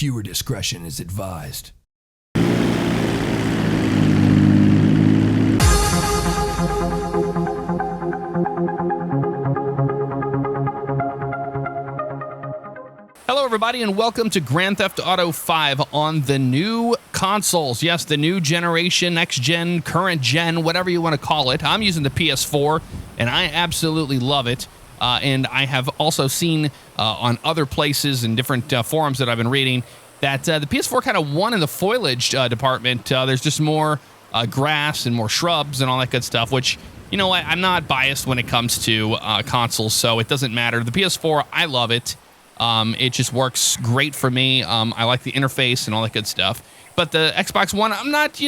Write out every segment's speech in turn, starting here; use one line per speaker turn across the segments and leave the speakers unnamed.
Viewer discretion is advised.
Hello, everybody, and welcome to Grand Theft Auto 5 on the new consoles. Yes, the new generation, next gen, current gen, whatever you want to call it. I'm using the PS4, and I absolutely love it. And I have also seen on other places and different forums that I've been reading that the PS4 kind of won in the foliage department. There's just more grass and more shrubs and all that good stuff, which, you know what, I'm not biased when it comes to consoles, so it doesn't matter. The PS4, I love it. It just works great for me. I like the interface and all that good stuff. But the Xbox One, I'm not,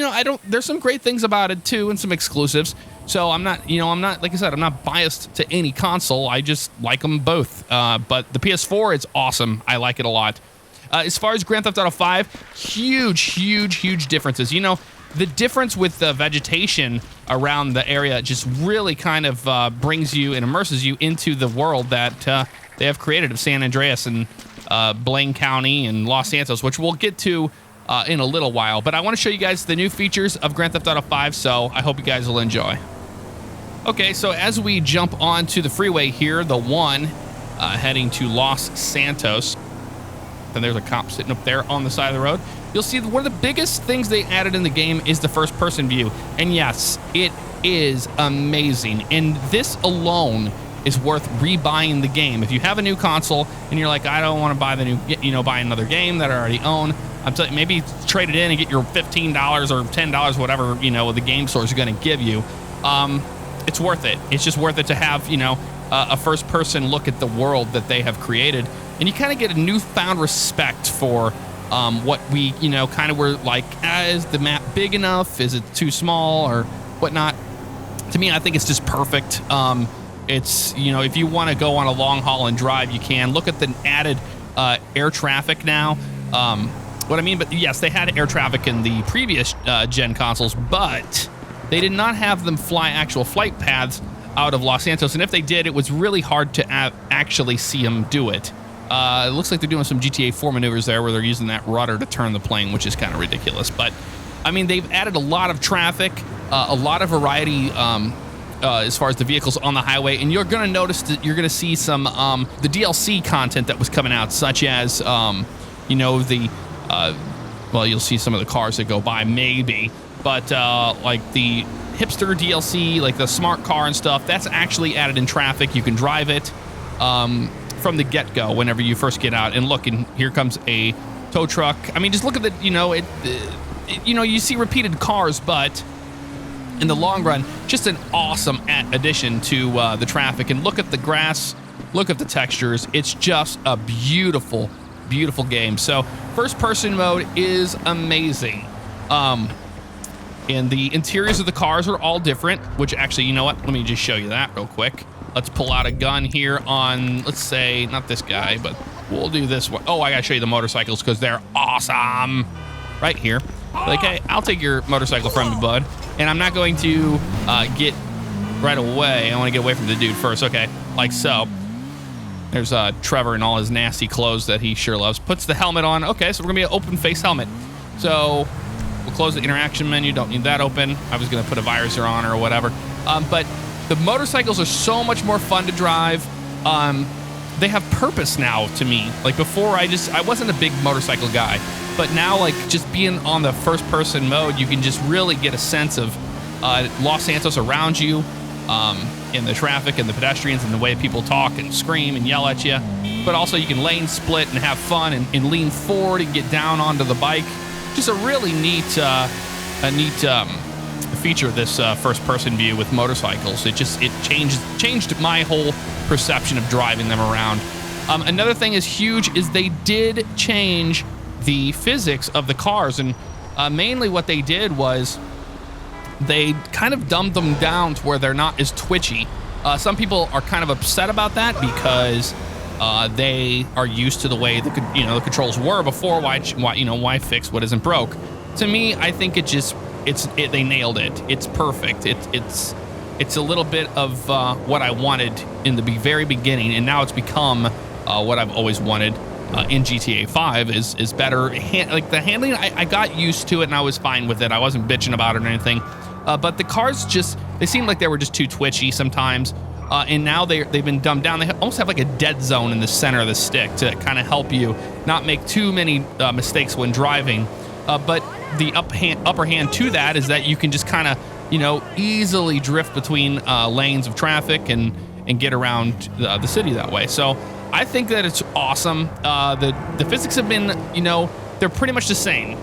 there's some great things about it too and some exclusives. So I'm not, like I said, I'm not biased to any console. I just like them both. But the PS4 is awesome. I like it a lot. As far as Grand Theft Auto 5, huge differences. The difference with the vegetation around the area just really kind of brings you and immerses you into the world that they have created of San Andreas and Blaine County and Los Santos, which we'll get to in a little while. But I want to show you guys the new features of Grand Theft Auto 5, so I hope you guys will enjoy. Okay, so as we jump onto the freeway here, the one heading to Los Santos, and there's a cop sitting up there on the side of the road, you'll see one of the biggest things they added in the game is the first-person view. And yes, it is amazing. And this alone is worth rebuying the game. If you have a new console and you're like, I don't want to buy the new, buy another game that I already own, I'm telling you, maybe trade it in and get your $15 or $10, whatever, the game store is going to give you. It's worth it. It's just worth it to have, a first person look at the world that they have created. And you kind of get a newfound respect for what we, kind of were like, is the map big enough? Is it too small or whatnot? To me, I think it's just perfect. It's, if you want to go on a long haul and drive, you can. Look at the added air traffic now. What I mean, but yes, they had air traffic in the previous gen consoles, but they did not have them fly actual flight paths out of Los Santos. And if they did, it was really hard to actually see them do it. It looks like they're doing some GTA 4 maneuvers there where they're using that rudder to turn the plane, which is kind of ridiculous. But, I mean, they've added a lot of traffic, a lot of variety as far as the vehicles on the highway. And you're going to notice that you're going to see some the DLC content that was coming out, such as, well, you'll see some of the cars that go by, maybe. But, like, the hipster DLC, like the smart car and stuff, that's actually added in traffic. You can drive it from the get-go whenever you first get out. And look, and here comes a tow truck. I mean, just look at the, you see repeated cars, but in the long run, just an awesome addition to the traffic. And look at the grass, look at the textures. It's just a beautiful game. So first-person mode is amazing. And the interiors of the cars are all different, which actually, you know what? Let me just show you that real quick. Let's pull out a gun here on, let's say, not this guy, but we'll do this one. Oh, I gotta show you the motorcycles because they're awesome. Right here. Like, hey, I'll take your motorcycle from you, bud. And I'm not going to get right away. I want to get away from the dude first. Okay, like so. There's Trevor in all his nasty clothes that he sure loves. Puts the helmet on. Okay, so we're going to be an open face helmet. So we'll close the interaction menu. Don't need that open. I was going to put a visor on or whatever. But the motorcycles are so much more fun to drive. They have purpose now to me. Like before, I wasn't a big motorcycle guy. But now, like, just being on the first-person mode, you can just really get a sense of Los Santos around you, in the traffic and the pedestrians and the way people talk and scream and yell at you. But also you can lane split and have fun and lean forward and get down onto the bike. Just a really neat feature of this first-person view with motorcycles. It changed my whole perception of driving them around. Another thing is huge is they did change the physics of the cars, and mainly what they did was they kind of dumbed them down to where they're not as twitchy. Some people are kind of upset about that because they are used to the way the controls were before. Why fix what isn't broke? To me, I think they nailed it. It's perfect. It's a little bit of what I wanted in the very beginning, and now it's become what I've always wanted. in GTA 5 is better. Like the handling, I got used to it and I was fine with it. I wasn't bitching about it or anything. But the cars they seemed like they were just too twitchy sometimes. And now they've been dumbed down. They almost have like a dead zone in the center of the stick to kind of help you not make too many mistakes when driving. But the upper hand to that is that you can just kind of, easily drift between lanes of traffic and get around the city that way. So I think that it's awesome. The physics have been, they're pretty much the same.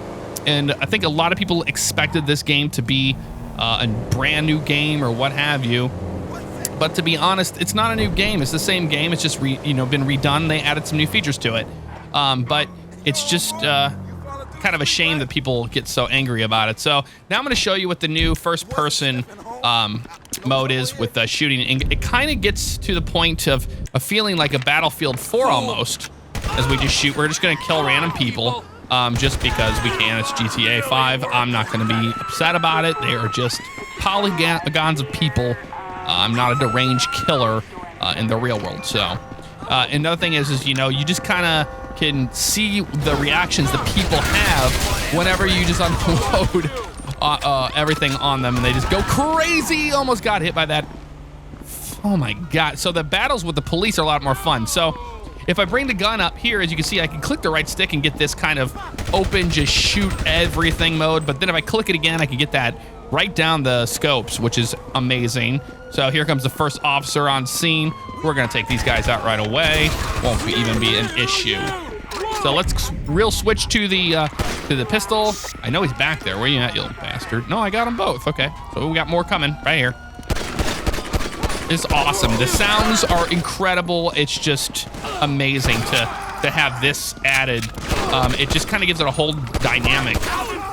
And I think a lot of people expected this game to be a brand new game or what have you. But to be honest, it's not a new game. It's the same game. It's just been redone. They added some new features to it. But it's just kind of a shame that people get so angry about it. So now I'm going to show you what the new first-person mode is with shooting. And it kind of gets to the point of feeling like a Battlefield 4 almost, as we just shoot. We're just going to kill random people just because we can. It's GTA 5. I'm not going to be upset about it. They are just polygons of people. I'm not a deranged killer in the real world. So another thing is you just kind of can see the reactions that people have whenever you just unload everything on them and they just go crazy. Almost got hit by that. Oh my God. So the battles with the police are a lot more fun. So if I bring the gun up here, as you can see, I can click the right stick and get this kind of open, just shoot everything mode. But then if I click it again, I can get that right down the scopes, which is amazing. So here comes the first officer on scene. We're gonna take these guys out right away. Won't even be an issue. So let's switch to the pistol. I know he's back there. Where you at, you little bastard? No, I got them both. Okay, so we got more coming right here. It's awesome. The sounds are incredible. It's just amazing to have this added. It just kind of gives it a whole dynamic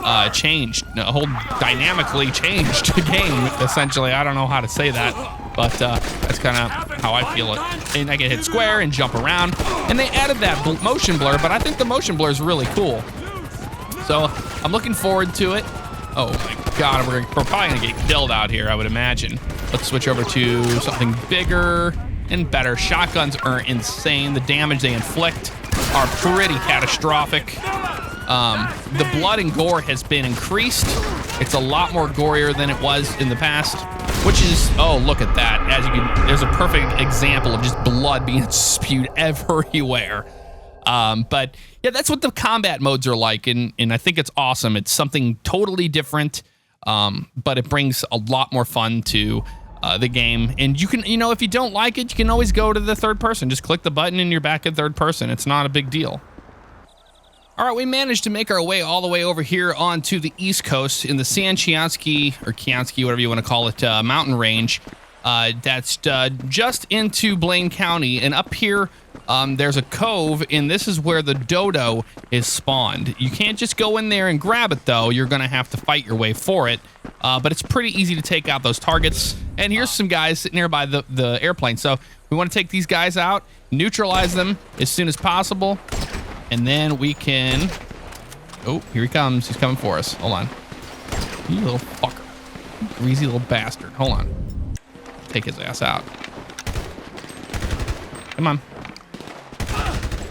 a whole dynamically changed game, essentially. I don't know how to say that, but that's kind of how I feel it. And I can hit square and jump around. And they added that motion blur, but I think the motion blur is really cool. So I'm looking forward to it. Oh my God, we're probably gonna get killed out here, I would imagine. Let's switch over to something bigger and better. Shotguns are insane. The damage they inflict are pretty catastrophic. The blood and gore has been increased. It's a lot more gorier than it was in the past, which is, oh, look at that. As you can, there's a perfect example of just blood being spewed everywhere. But yeah, that's what the combat modes are like. And I think it's awesome. It's something totally different. But it brings a lot more fun to the game. And you can, if you don't like it, you can always go to the third person. Just click the button and you're back at third person. It's not a big deal. All right, we managed to make our way all the way over here onto the East Coast in the San Chiansky, or Chiansky, whatever you want to call it, mountain range. That's just into Blaine County. And up here, there's a cove, and this is where the dodo is spawned. You can't just go in there and grab it, though. You're going to have to fight your way for it. But it's pretty easy to take out those targets. And here's some guys sitting here by the airplane. So we want to take these guys out, neutralize them as soon as possible. And then we can... Oh, here he comes. He's coming for us. Hold on. You little fucker. You greasy little bastard. Hold on. Take his ass out. Come on.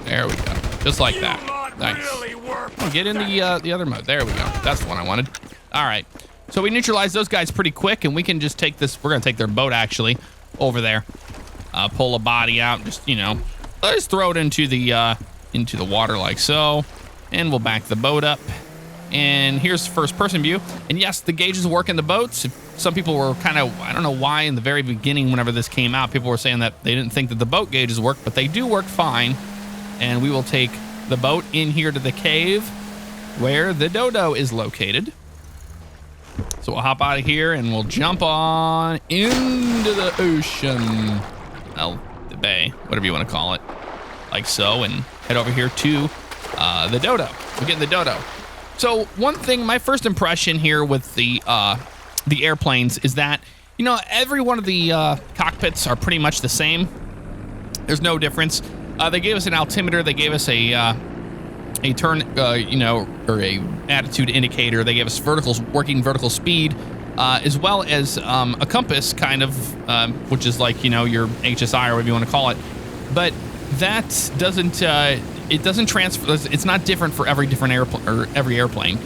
There we go. Just like that. Nice. Oh, get in the other mode. There we go. That's the one I wanted. All right. So we neutralized those guys pretty quick, and we can just take this... We're going to take their boat, actually, over there. Pull a body out. Just, let's throw it into the water like so, and we'll back the boat up. And here's first person view. And yes, the gauges work in the boats. Some people were kind of, I don't know why in the very beginning whenever this came out, people were saying that they didn't think that the boat gauges work, but they do work fine. And we will take the boat in here to the cave where the dodo is located. So we'll hop out of here and we'll jump on into the ocean. Well, the bay, whatever you want to call it. Like so, and head over here to the dodo. We're getting the dodo. So one thing, my first impression here with the airplanes is that, every one of the cockpits are pretty much the same. There's no difference. They gave us an altimeter. They gave us a turn, or a attitude indicator. They gave us working vertical speed, as well as a compass, kind of, which is like, your HSI or whatever you want to call it. But that doesn't it doesn't transfer. It's not different for every different airplane or every airplane.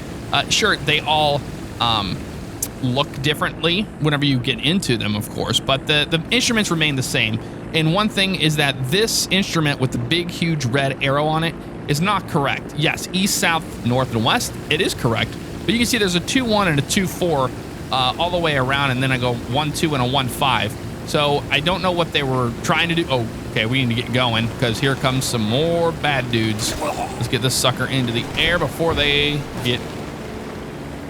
Sure, they all look differently whenever you get into them, of course, but the instruments remain the same. And one thing is that this instrument with the big, huge red arrow on it is not correct. Yes, east, south, north, and west, it is correct. But you can see there's a 2-1 and a 2-4 all the way around, and then I go 1-2 and a 1-5. So I don't know what they were trying to do. Oh, okay, we need to get going because here comes some more bad dudes. Let's get this sucker into the air before they get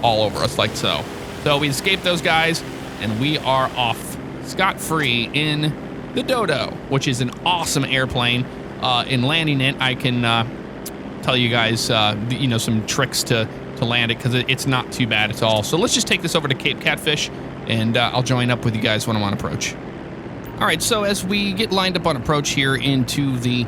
all over us like so. So we escaped those guys, and we are off scot-free in the Dodo, which is an awesome airplane. In landing it, I can tell you guys, some tricks to land it because it's not too bad at all. So let's just take this over to Cape Catfish, and I'll join up with you guys when I'm on approach. All right, so as we get lined up on approach here into the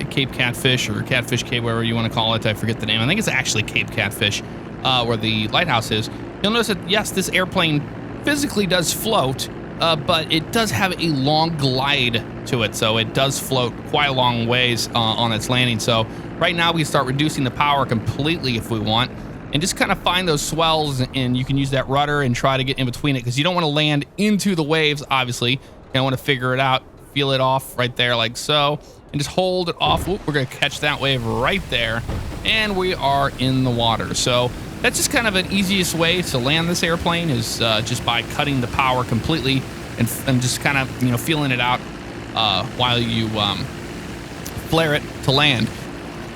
Cape Catfish or Catfish Cape, whatever you want to call it, I forget the name. I think it's actually Cape Catfish, where the lighthouse is. You'll notice that, yes, this airplane physically does float, but it does have a long glide to it, so it does float quite a long ways on its landing. So right now we start reducing the power completely if we want, and just kind of find those swells, and you can use that rudder and try to get in between it because you don't want to land into the waves, obviously. You don't want to figure it out, feel it off right there like so, and just hold it off. Whoop, we're going to catch that wave right there, and we are in the water. So that's just kind of an easiest way to land this airplane is just by cutting the power completely and just kind of, feeling it out while you flare it to land.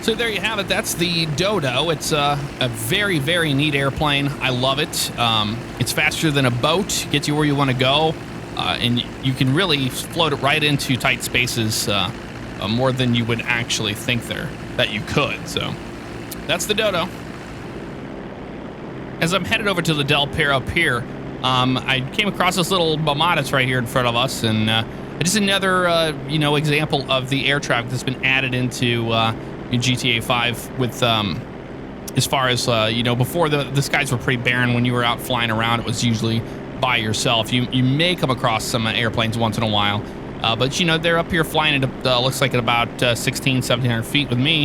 So there you have it. That's the Dodo. It's a very, very neat airplane. I love it. It's faster than a boat, gets you where you want to go, and you can really float it right into tight spaces more than you would actually think that you could. So that's the Dodo. As I'm headed over to the Del Perro Pier, I came across this little Bomatis right here in front of us, and just another, example of the air traffic that's been added into GTA 5 with, as far as, before the skies were pretty barren. When you were out flying around, it was usually by yourself. You may come across some airplanes once in a while, but, they're up here flying at, looks like at about 1,700 feet with me,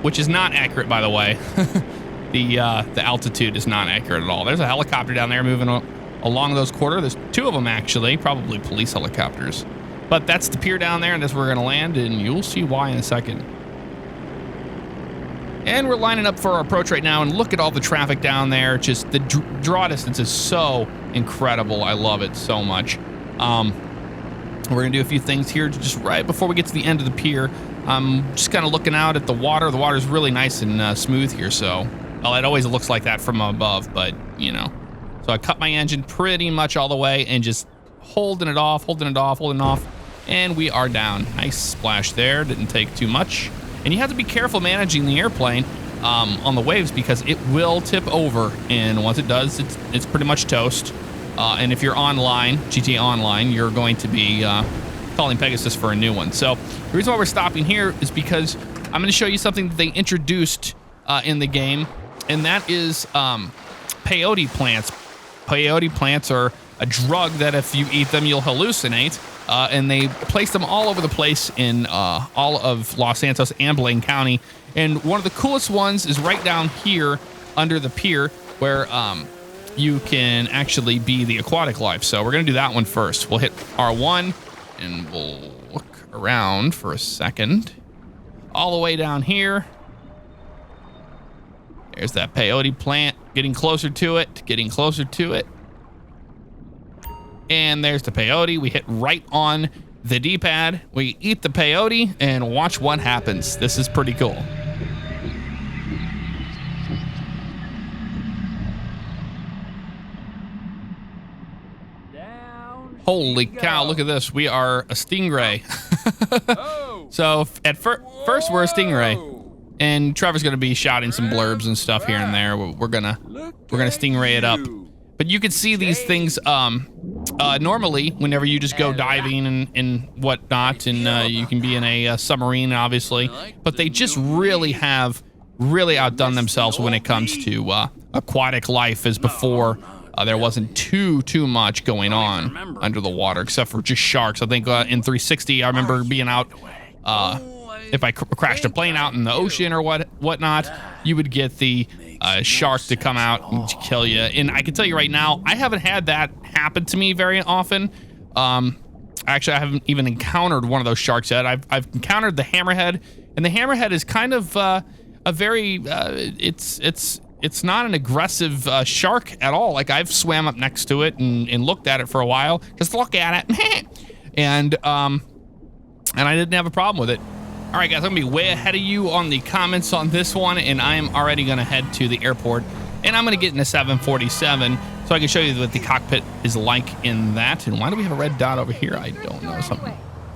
which is not accurate, by the way. The altitude is not accurate at all. There's a helicopter down there moving along those quarters. There's two of them, actually, probably police helicopters. But that's the pier down there, and that's where we're going to land, and you'll see why in a second. And we're lining up for our approach right now, and look at all the traffic down there. Just the draw distance is so incredible. I love it so much. We're going to do a few things here just right before we get to the end of the pier. I'm just kind of looking out at the water. The water's really nice and smooth here, so... Well, it always looks like that from above, but, So I cut my engine pretty much all the way and just holding it off, and we are down. Nice splash there. Didn't take too much. And you have to be careful managing the airplane on the waves because it will tip over, and once it does, it's pretty much toast. And if you're online, GTA Online, you're going to be calling Pegasus for a new one. So the reason why we're stopping here is because I'm going to show you something that they introduced in the game. And that is peyote plants. Peyote plants are a drug that if you eat them, you'll hallucinate. And they place them all over the place in all of Los Santos and Blaine County. And one of the coolest ones is right down here under the pier where you can actually be the aquatic life. So we're going to do that one first. We'll hit R1 and we'll look around for a second. All the way down here. There's that peyote plant, getting closer to it. And there's the peyote. We hit right on the D-pad. We eat the peyote and watch what happens. This is pretty cool. Holy cow, look at this. We are a stingray. So at first we're a stingray. And Trevor's going to be shouting some blurbs and stuff here and there. We're gonna stingray it up. But you can see these things normally whenever you just go diving and whatnot, and you can be in a submarine, obviously. But they just really outdone themselves when it comes to aquatic life. As before, there wasn't too much going on under the water, except for just sharks. I think in 360, I remember being out if I crashed a plane out in the ocean or whatnot, you would get the shark to come out and kill you. And I can tell you right now, I haven't had that happen to me very often. Actually, I haven't even encountered one of those sharks yet. I've encountered the hammerhead, and the hammerhead is kind of a very it's not an aggressive shark at all. Like, I've swam up next to it and looked at it for a while. Just look at it. And I didn't have a problem with it. All right, guys, I'm gonna be way ahead of you on the comments on this one, and I'm already gonna head to the airport, and I'm gonna get in a 747 so I can show you what the cockpit is like in that. And why do we have a red dot over here? I don't know.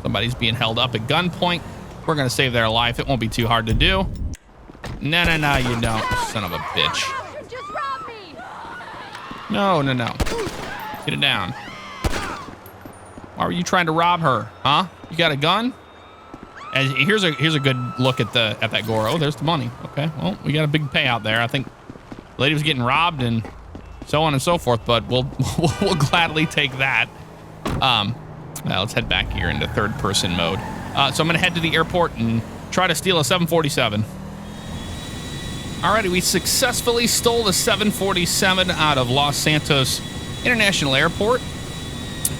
Somebody's being held up at gunpoint. We're gonna save their life. It won't be too hard to do. No, you don't, son of a bitch. No. Get it down. Why were you trying to rob her, huh? You got a gun? Here's a good look at that Goro. Oh, there's the money. Okay, well, we got a big payout there. I think the lady was getting robbed and so on and so forth, but we'll gladly take that. Let's head back here into third person mode. So I'm gonna head to the airport and try to steal a 747. Alrighty, we successfully stole the 747 out of Los Santos International Airport.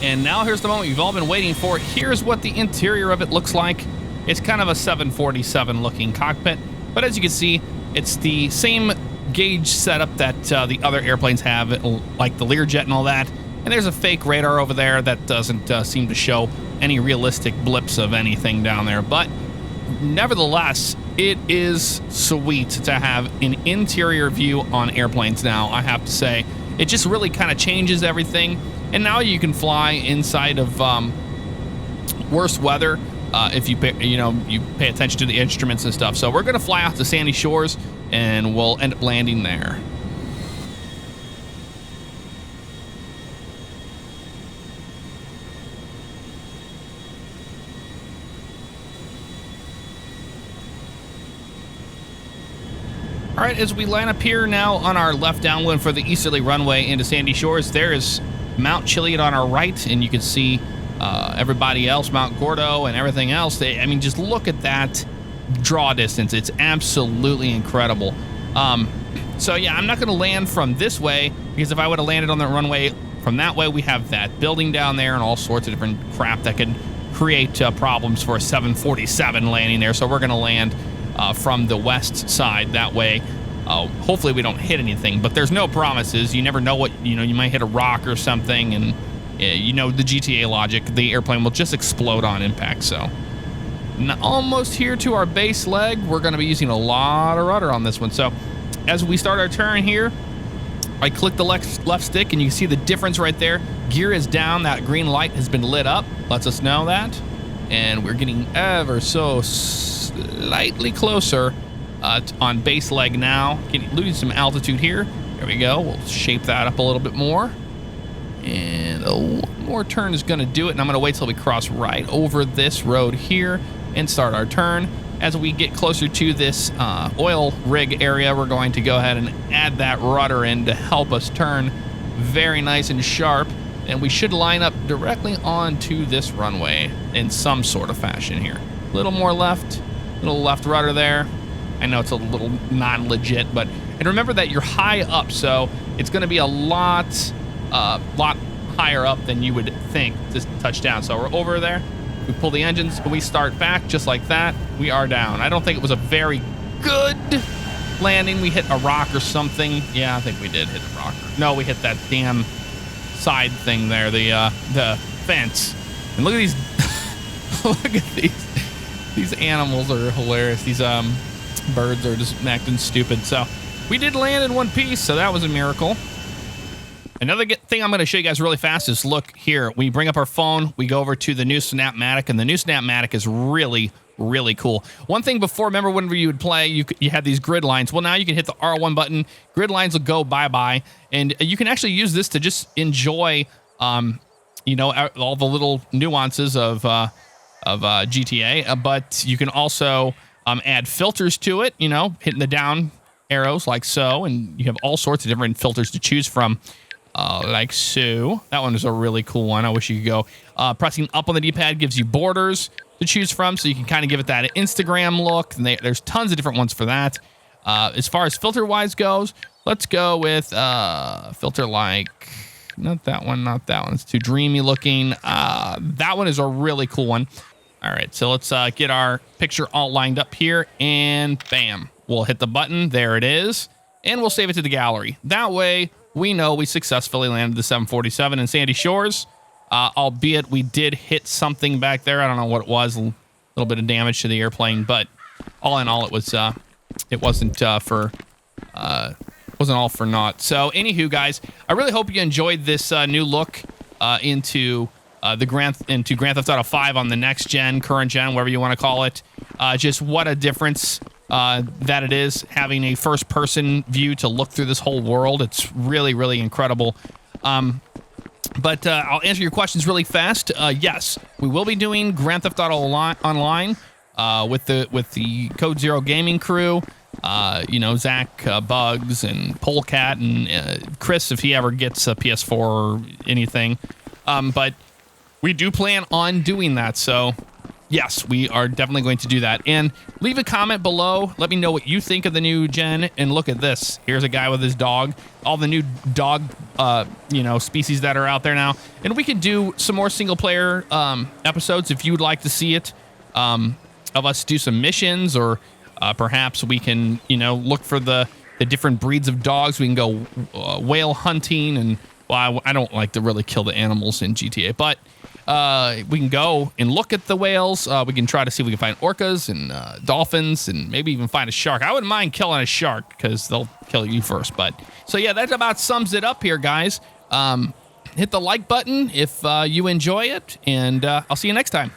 And now here's the moment you've all been waiting for. Here's what the interior of it looks like. It's kind of a 747 looking cockpit, but as you can see, it's the same gauge setup that the other airplanes have, like the Learjet and all that. And there's a fake radar over there that doesn't seem to show any realistic blips of anything down there. But nevertheless, it is sweet to have an interior view on airplanes now, I have to say. It just really kind of changes everything. And now you can fly inside of worse weather if you pay attention to the instruments and stuff. So we're going to fly out to Sandy Shores, and we'll end up landing there. All right, as we line up here now on our left downwind for the easterly runway into Sandy Shores, there is Mount Chiliad on our right, and you can see everybody else, Mount Gordo and everything else. I mean, just look at that draw distance. It's absolutely incredible. So yeah, I'm not going to land from this way, because if I would have landed on the runway from that way, we have that building down there and all sorts of different crap that could create problems for a 747 landing there. So we're going to land from the west side that way. Hopefully we don't hit anything, but there's no promises. You never know what, you might hit a rock or something, and the GTA logic, the airplane will just explode on impact. So almost here to our base leg. We're going to be using a lot of rudder on this one. So as we start our turn here, I click the left stick, and you can see the difference right there. Gear is down. That green light has been lit up. Lets us know that. And we're getting ever so slightly closer on base leg now. Losing some altitude here. There we go. We'll shape that up a little bit more. And one more turn is going to do it. And I'm going to wait till we cross right over this road here and start our turn. As we get closer to this oil rig area, we're going to go ahead and add that rudder in to help us turn very nice and sharp. And we should line up directly onto this runway in some sort of fashion here. A little more left, little left rudder there. I know it's a little non-legit, but and remember that you're high up, so it's going to be a lot higher up than you would think to touch down. So we're over there. We pull the engines, we start back just like that. We are down. I don't think it was a very good landing. We hit a rock or something. Yeah, I think we did hit a rock. No, we hit that damn side thing there, the fence. And look at these look at these animals are hilarious. These birds are just acting stupid. So we did land in one piece, so that was a miracle. Another thing I'm going to show you guys really fast is look here. We bring up our phone, we go over to the new SnapMatic, and the new SnapMatic is really, really cool. One thing before, remember whenever you would play, you had these grid lines. Well, now you can hit the R1 button. Grid lines will go bye-bye, and you can actually use this to just enjoy, all the little nuances of GTA. But you can also add filters to it. Hitting the down arrows like so, and you have all sorts of different filters to choose from. Like so. That one is a really cool one. I wish you could go. Pressing up on the D-pad gives you borders. to choose from, so you can kind of give it that Instagram look. And there's tons of different ones for that. As far as filter-wise goes, let's go with filter like, not that one, not that one. It's too dreamy looking. That one is a really cool one. All right, so let's get our picture all lined up here, and bam. We'll hit the button. There it is. And we'll save it to the gallery. That way, we know we successfully landed the 747 in Sandy Shores. Albeit we did hit something back there. I don't know what it was. A little bit of damage to the airplane, but all in all, it was it wasn't wasn't all for naught. So, anywho, guys, I really hope you enjoyed this new look into Grand Theft Auto 5 on the next gen, current gen, whatever you want to call it. Just what a difference that it is having a first-person view to look through this whole world. It's really, really incredible. But I'll answer your questions really fast. Yes, we will be doing Grand Theft Auto Online with the Code Zero gaming crew. You know, Zach, Bugs, and Polecat, and Chris if he ever gets a PS4 or anything. But we do plan on doing that. So yes, we are definitely going to do that. And leave a comment below. Let me know what you think of the new gen. And look at this. Here's a guy with his dog. All the new dog, you know, species that are out there now. And we could do some more single-player episodes if you'd like to see it. Of us do some missions, or perhaps we can, you know, look for the different breeds of dogs. We can go whale hunting. And, well, I don't like to really kill the animals in GTA, but we can go and look at the whales. We can try to see if we can find orcas and dolphins, and maybe even find a shark. I wouldn't mind killing a shark because they'll kill you first. But so yeah, that about sums it up here, guys. Hit the like button if you enjoy it, and I'll see you next time.